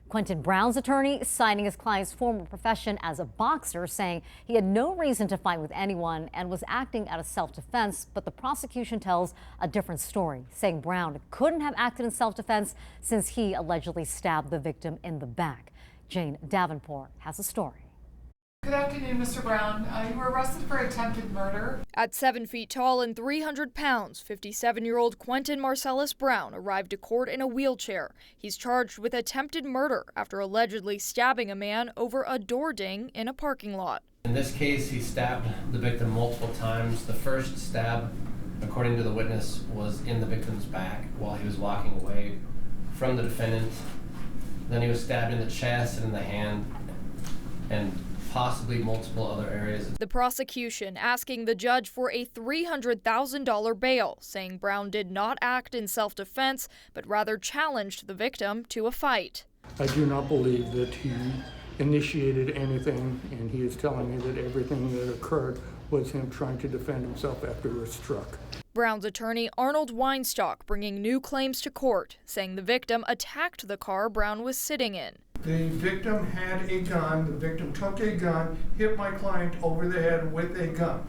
Quinton Brown's attorney citing his client's former profession as a boxer, saying he had no reason to fight with anyone and was acting out of self-defense. But the prosecution tells a different story, saying Brown couldn't have acted in self-defense since he allegedly stabbed the victim in the back. Jane Davenport has a story. Good afternoon, Mr. Brown. You were arrested for attempted murder. At 7 feet tall and 300 pounds, 57-year-old Quinton Marcellus Brown arrived to court in a wheelchair. He's charged with attempted murder after allegedly stabbing a man over a door ding in a parking lot. In this case, he stabbed the victim multiple times. The first stab, according to the witness, was in the victim's back while he was walking away from the defendant. Then he was stabbed in the chest and in the hand, and possibly multiple other areas. The prosecution asking the judge for a $300,000 bail, saying Brown did not act in self-defense, but rather challenged the victim to a fight. I do not believe that he initiated anything, and he is telling me that everything that occurred was him trying to defend himself after he was struck. Brown's attorney Arnold Weinstock bringing new claims to court, saying the victim attacked the car Brown was sitting in. The victim had a gun. The victim took a gun, hit my client over the head with a gun.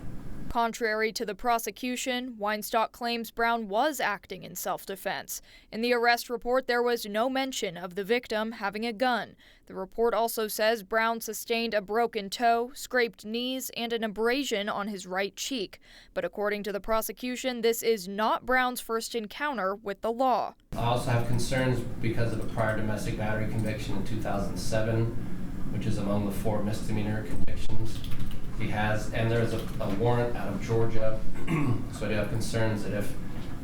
Contrary to the prosecution, Weinstock claims Brown was acting in self-defense. In the arrest report, there was no mention of the victim having a gun. The report also says Brown sustained a broken toe, scraped knees, and an abrasion on his right cheek. But according to the prosecution, this is not Brown's first encounter with the law. I also have concerns because of a prior domestic battery conviction in 2007, which is among the 4 misdemeanor convictions he has, and there is a warrant out of Georgia, so I do have concerns that if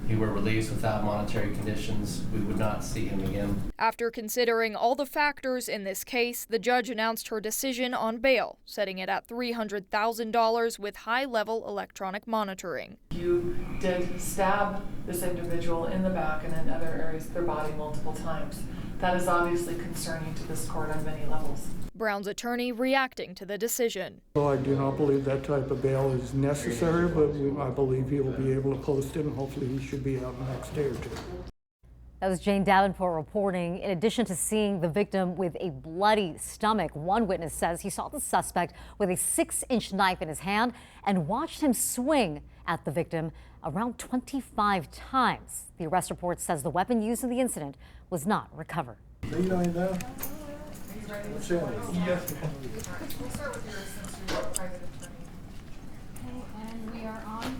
he were released without monetary conditions, we would not see him again. After considering all the factors in this case, the judge announced her decision on bail, setting it at $300,000 with high-level electronic monitoring. You did stab this individual in the back and in other areas of their body multiple times. That is obviously concerning to this court on many levels. Brown's attorney reacting to the decision. Well, I do not believe that type of bail is necessary, but I believe he will be able to post it, and hopefully he should be out in the next day or two. That was Jane Davenport reporting. In addition to seeing the victim with a bloody stomach, one witness says he saw the suspect with a 6-inch knife in his hand and watched him swing at the victim around 25 times. The arrest report says the weapon used in the incident was not recovered. Yes. We'll start with yours since you're a private attorney. Okay, and we are on.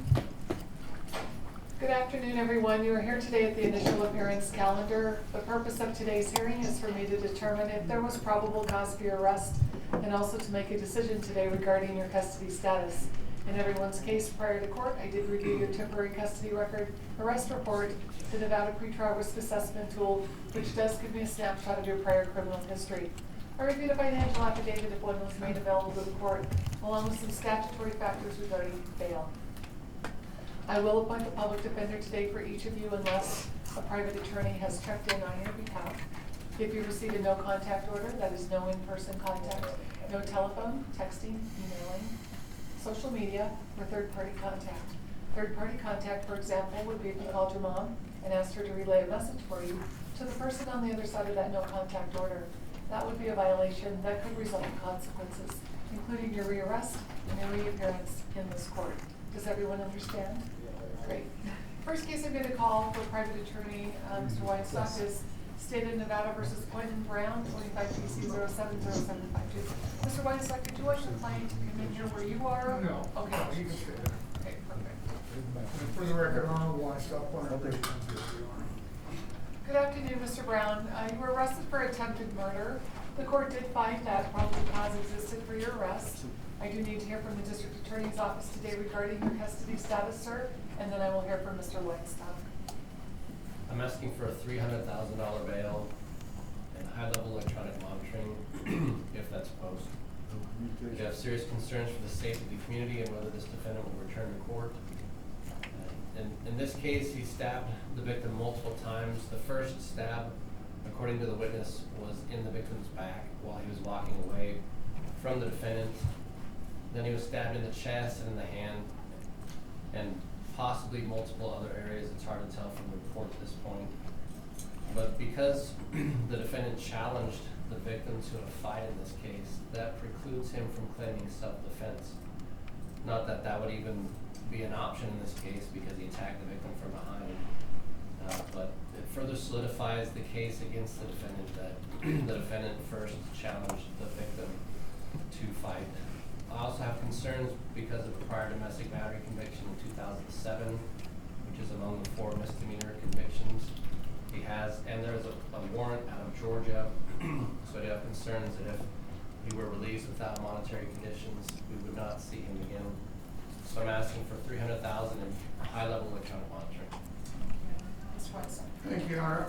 Good afternoon, everyone. You are here today at the initial appearance calendar. The purpose of today's hearing is for me to determine if there was probable cause for your arrest and also to make a decision today regarding your custody status. In everyone's case prior to court, I did review your temporary custody record, arrest report, the Nevada pretrial risk assessment tool, which does give me a snapshot of your prior criminal history. I reviewed a financial affidavit if one was made available to the court, along with some statutory factors regarding bail. I will appoint a public defender today for each of you unless a private attorney has checked in on your behalf. If you receive a no contact order, that is no in-person contact, no telephone, texting, emailing, social media, or third-party contact. Third-party contact, for example, would be if you called your mom and asked her to relay a message for you to the person on the other side of that no contact order. That would be a violation that could result in consequences, including your rearrest and your reappearance in this court. Does everyone understand? Great. First case I'm going to call for private attorney, Mr. Weinstock, is State of Nevada versus Quinton Brown, 25 PC 070752. Mr. Weinstock, did you want your client to come in here where you are? No. Okay. No, you can stay there. Okay, perfect. And for the record, Arnold Weinstock, Good afternoon, Mr. Brown. You were arrested for attempted murder. The court did find that probable cause existed for your arrest. I do need to hear from the district attorney's office today regarding your custody status, sir, and then I will hear from Mr. Weinstock. I'm asking for a $300,000 bail and high-level electronic monitoring, if that's opposed. We have serious concerns for the safety of the community and whether this defendant will return to court. In this case, he stabbed the victim multiple times. The first stab, according to the witness, was in the victim's back while he was walking away from the defendant. Then he was stabbed in the chest and in the hand, and possibly multiple other areas. It's hard to tell from the report at this point. But because the defendant challenged the victim to a fight in this case, that precludes him from claiming self-defense. Not that that would even be an option in this case because he attacked the victim from behind, but it further solidifies the case against the defendant that the defendant first challenged the victim to fight. I also have concerns because of a prior domestic battery conviction in 2007, which is among the 4 misdemeanor convictions he has, and there's a warrant out of Georgia, so I do have concerns that if he were released without monetary conditions, we would not see him again. So I'm asking for $300,000 in high-level electronic monitoring. Mr. Weinstein. Thank you, Your Honor.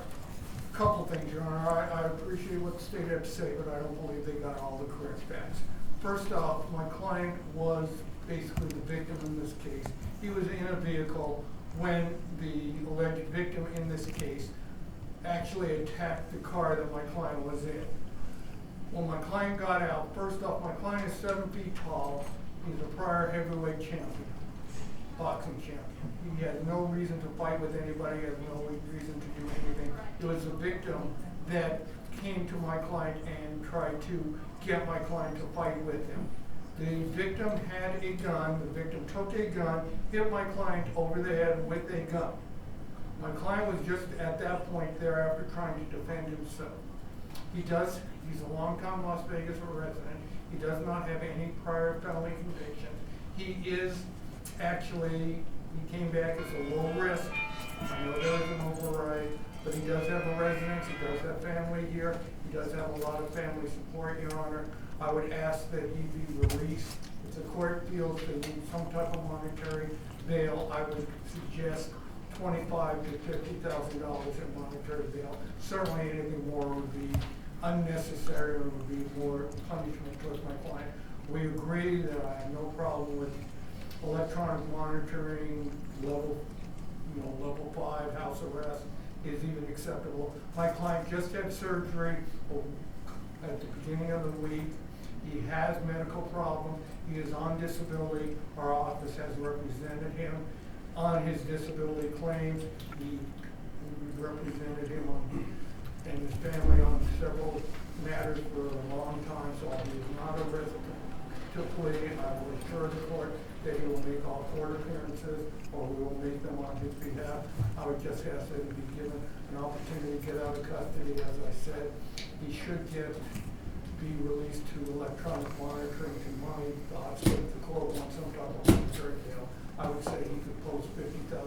Couple things, Your Honor. I appreciate what the state had to say, but I don't believe they got all the correct facts. First off, my client was basically the victim in this case. He was in a vehicle when the alleged victim in this case actually attacked the car that my client was in. When my client got out, first off, my client is 7 feet tall. He's a prior heavyweight champion, boxing champion. He had no reason to fight with anybody, he had no reason to do anything. It was the victim that came to my client and tried to get my client to fight with him. The victim had a gun, the victim took a gun, hit my client over the head with a gun. My client was just at that point thereafter trying to defend himself. He's a long-time Las Vegas resident. He does not have any prior felony convictions. He is actually, he came back as a low risk. I know there is an override, but he does have a residence, he does have family here, he does have a lot of family support, Your Honor. I would ask that he be released. If the court feels they need some type of monetary bail, I would suggest $25,000 to $50,000 in monetary bail. Certainly anything more would be unnecessary and would be more punishment towards my client. We agree that I have no problem with electronic monitoring, level 5 house arrest is even acceptable. My client just had surgery at the beginning of the week. He has medical problems. He is on disability. Our office has represented him on his disability claims. We represented him and his family on several matters for a long time, so he is not a risk to plea. I will assure the court that he will make all court appearances, or we will make them on his behalf. I would just ask that he be given an opportunity to get out of custody. As I said, he should be released to electronic monitoring. In my thoughts, if the court wants some type of monetary bail, I would say he could post $50,000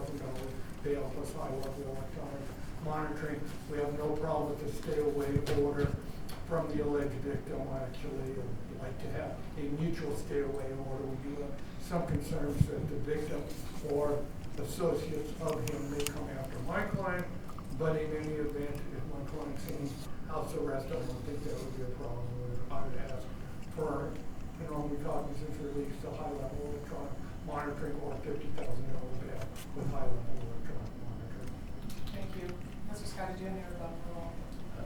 bail plus high-level electronic monitoring. We have no problem with the stay-away order from the alleged victim. Actually, I'd like to have a mutual stay-away order. We do have some concerns that the victim or associates of him may come after my client, but in any event, if my client's in house arrest, I don't think that would be a problem. I would ask for an only cognizance release to high-level electronic monitoring or $50,000 bail with high-level electronic monitoring. Thank you. Mr. Scott, did you have any rebuttal?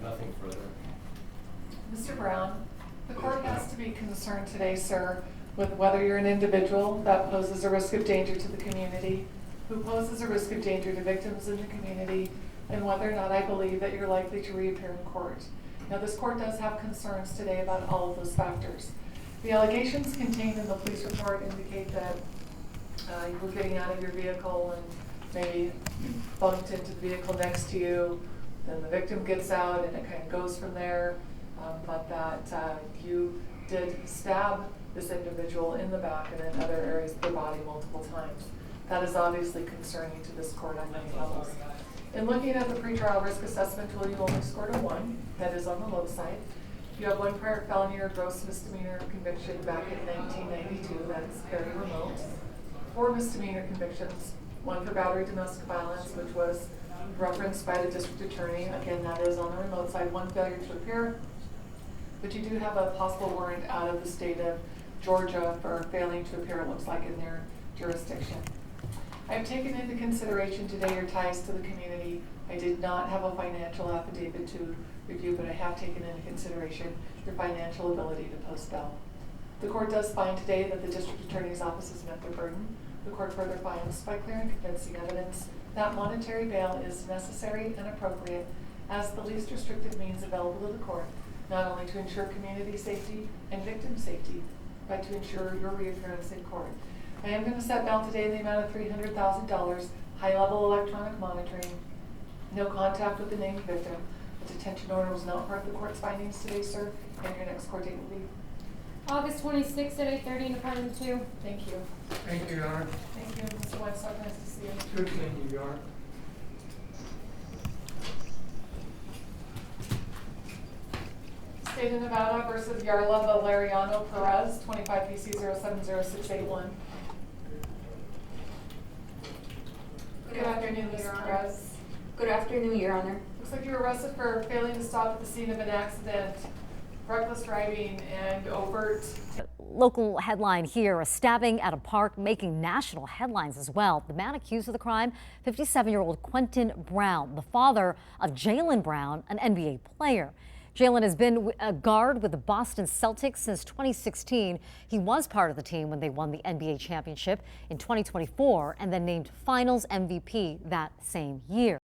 Nothing further. Mr. Brown, the court has to be concerned today, sir, with whether you're an individual that poses a risk of danger to the community, who poses a risk of danger to victims in the community, and whether or not I believe that you're likely to reappear in court. Now, this court does have concerns today about all of those factors. The allegations contained in the police report indicate that you were getting out of your vehicle and maybe bumped into the vehicle next to you. Then the victim gets out and it kind of goes from there. But that you did stab this individual in the back and in other areas of the body multiple times. That is obviously concerning to this court on many levels. In looking at the pretrial risk assessment tool, you only scored a 1. That is on the low side. You have 1 prior felony or gross misdemeanor conviction back in 1992. That's very remote. 4 misdemeanor convictions, 1 for battery domestic violence, which was referenced by the district attorney. Again, that is on the remote side. 1 failure to appear. But you do have a possible warrant out of the state of Georgia for failing to appear, it looks like, in their jurisdiction. I have taken into consideration today your ties to the community. I did not have a financial affidavit to review, but I have taken into consideration your financial ability to post bail. The court does find today that the district attorney's office has met their burden. The court further finds by clear and convincing evidence that monetary bail is necessary and appropriate as the least restrictive means available to the court not only to ensure community safety and victim safety, but to ensure your reappearance in court. I am going to set bail today in the amount of $300,000, high-level electronic monitoring, no contact with the named victim. A detention order was not part of the court's findings today, sir, and your next court date will be August 26th at 8:30 in Department 2. Thank you. Thank you, Your Honor. Thank you, Mr. Weinstock. Nice to see you. Good, thank you, Your Honor. State of Nevada versus Yarla Valeriano Perez, 25 PC 070681. Good afternoon, Ms. Perez. Good afternoon, Your Honor. Looks like you were arrested for failing to stop at the scene of an accident, reckless driving, and overt. Local headline here, a stabbing at a park making national headlines as well. The man accused of the crime, 57-year-old Quinton Brown, the father of Jaylon Brown, an NBA player. Jaylon has been a guard with the Boston Celtics since 2016. He was part of the team when they won the NBA championship in 2024 and then named Finals MVP that same year.